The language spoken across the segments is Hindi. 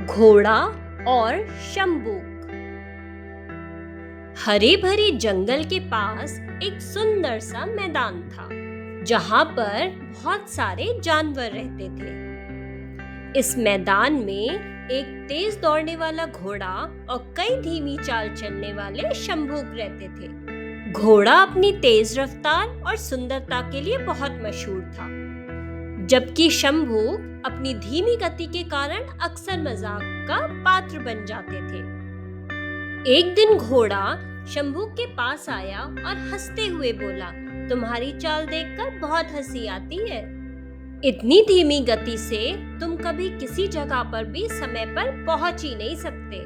घोड़ा और शंबूक। हरे भरे जंगल के पास एक सुंदर सा मैदान था जहां पर बहुत सारे जानवर रहते थे। इस मैदान में एक तेज दौड़ने वाला घोड़ा और कई धीमी चाल चलने वाले शंबूक रहते थे। घोड़ा अपनी तेज रफ्तार और सुंदरता के लिए बहुत मशहूर था, जबकि शंबूक अपनी धीमी गति के कारण अक्सर मजाक का पात्र बन जाते थे। एक दिन घोड़ा शंबूक के पास आया और हंसते हुए बोला, तुम्हारी चाल देखकर बहुत हंसी आती है। इतनी धीमी गति से तुम कभी किसी जगह पर भी समय पर पहुंच ही नहीं सकते।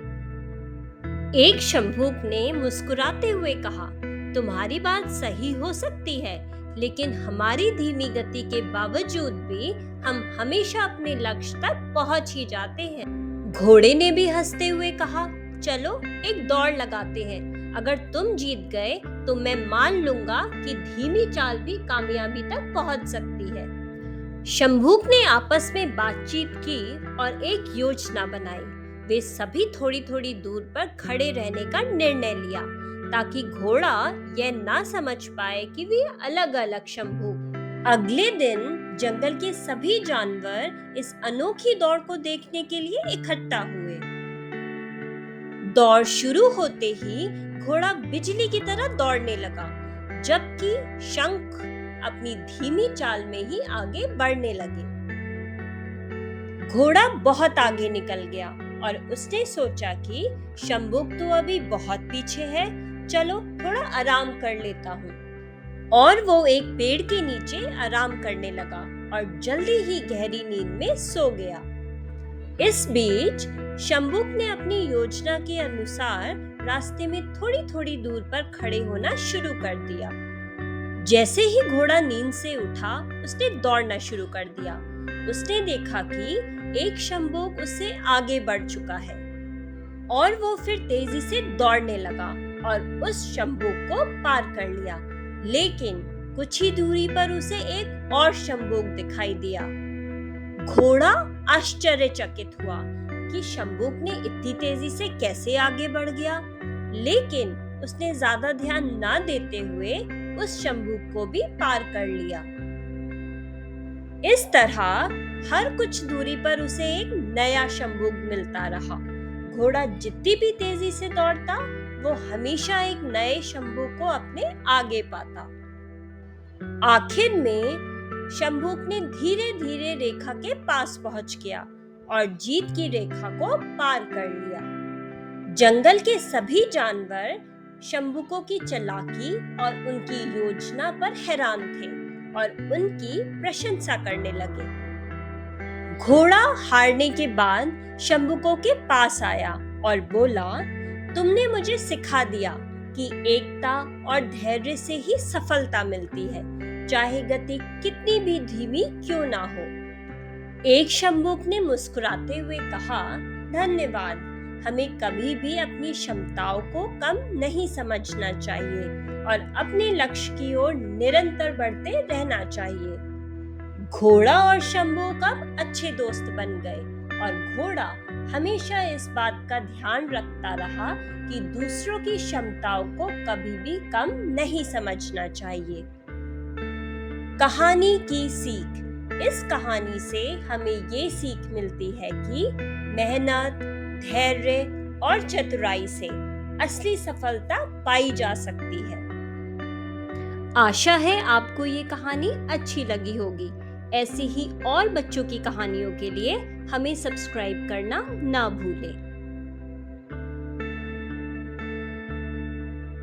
एक शंबूक ने मुस्कुराते हुए कहा, तुम्हारी बात सही हो सकती है, लेकिन हमारी धीमी गति के बावजूद भी हम हमेशा अपने लक्ष्य तक पहुंच ही जाते हैं। घोड़े ने भी हंसते हुए कहा, चलो एक दौड़ लगाते हैं। अगर तुम जीत गए तो मैं मान लूंगा कि धीमी चाल भी कामयाबी तक पहुंच सकती है। शंबूक ने आपस में बातचीत की और एक योजना बनाई। वे सभी थोड़ी थोड़ी दूर पर खड़े रहने का निर्णय लिया ताकि घोड़ा यह ना समझ पाए कि वे अलग अलग शंबूक। अगले दिन जंगल के सभी जानवर इस अनोखी दौड़ को देखने के लिए इकट्ठा हुए। दौड़ शुरू होते ही घोड़ा बिजली की तरह दौड़ने लगा, जबकि शंख अपनी धीमी चाल में ही आगे बढ़ने लगे। घोड़ा बहुत आगे निकल गया और उसने सोचा कि शंबूक तो अभी बहुत पीछे है, चलो थोड़ा आराम कर लेता हूँ। और वो एक पेड़ के नीचे आराम करने लगा और जल्दी ही गहरी नींद में सो गया। इस बीच शंबूक ने अपनी योजना के अनुसार रास्ते में थोड़ी थोड़ी दूर पर खड़े होना शुरू कर दिया। जैसे ही घोड़ा नींद से उठा, उसने दौड़ना शुरू कर दिया। उसने देखा कि एक शंबूक उससे आगे बढ़ चुका है और वो फिर तेजी से दौड़ने लगा और उस शंबूक को पार कर लिया। लेकिन कुछ ही दूरी पर उसे एक और शंबूक दिखाई दिया। घोड़ा आश्चर्यचकित हुआ कि शंबूक ने इतनी तेजी से कैसे आगे बढ़ गया, लेकिन उसने ज्यादा ध्यान ना देते हुए उस शंबूक को भी पार कर लिया। इस तरह हर कुछ दूरी पर उसे एक नया शंबूक मिलता रहा। घोड़ा जितनी भी तेजी से दौड़ता, वो हमेशा एक नए शंबूक को अपने आगे पाता। आखिर में शंबूक ने धीरे धीरे रेखा के पास पहुंच गया और जीत की रेखा को पार कर लिया। जंगल के सभी जानवर शंबूकों की चालाकी और उनकी योजना पर हैरान थे और उनकी प्रशंसा करने लगे। घोड़ा हारने के बाद शंबूकों के पास आया और बोला, तुमने मुझे सिखा दिया कि एकता और धैर्य से ही सफलता मिलती है, चाहे गति कितनी भी धीमी क्यों ना हो। एक शंबूक ने मुस्कुराते हुए कहा, धन्यवाद। हमें कभी भी अपनी क्षमताओं को कम नहीं समझना चाहिए और अपने लक्ष्य की ओर निरंतर बढ़ते रहना चाहिए। घोड़ा और शंबूक अब अच्छे दोस्त बन गए और घोड़ा हमेशा इस बात का ध्यान रखता रहा कि दूसरों की क्षमताओं को कभी भी कम नहीं समझना चाहिए। कहानी की सीख। इस कहानी से हमें ये सीख मिलती है कि मेहनत, धैर्य और चतुराई से असली सफलता पाई जा सकती है। आशा है आपको ये कहानी अच्छी लगी होगी। ऐसी ही और बच्चों की कहानियों के लिए हमें सब्सक्राइब करना ना भूलें।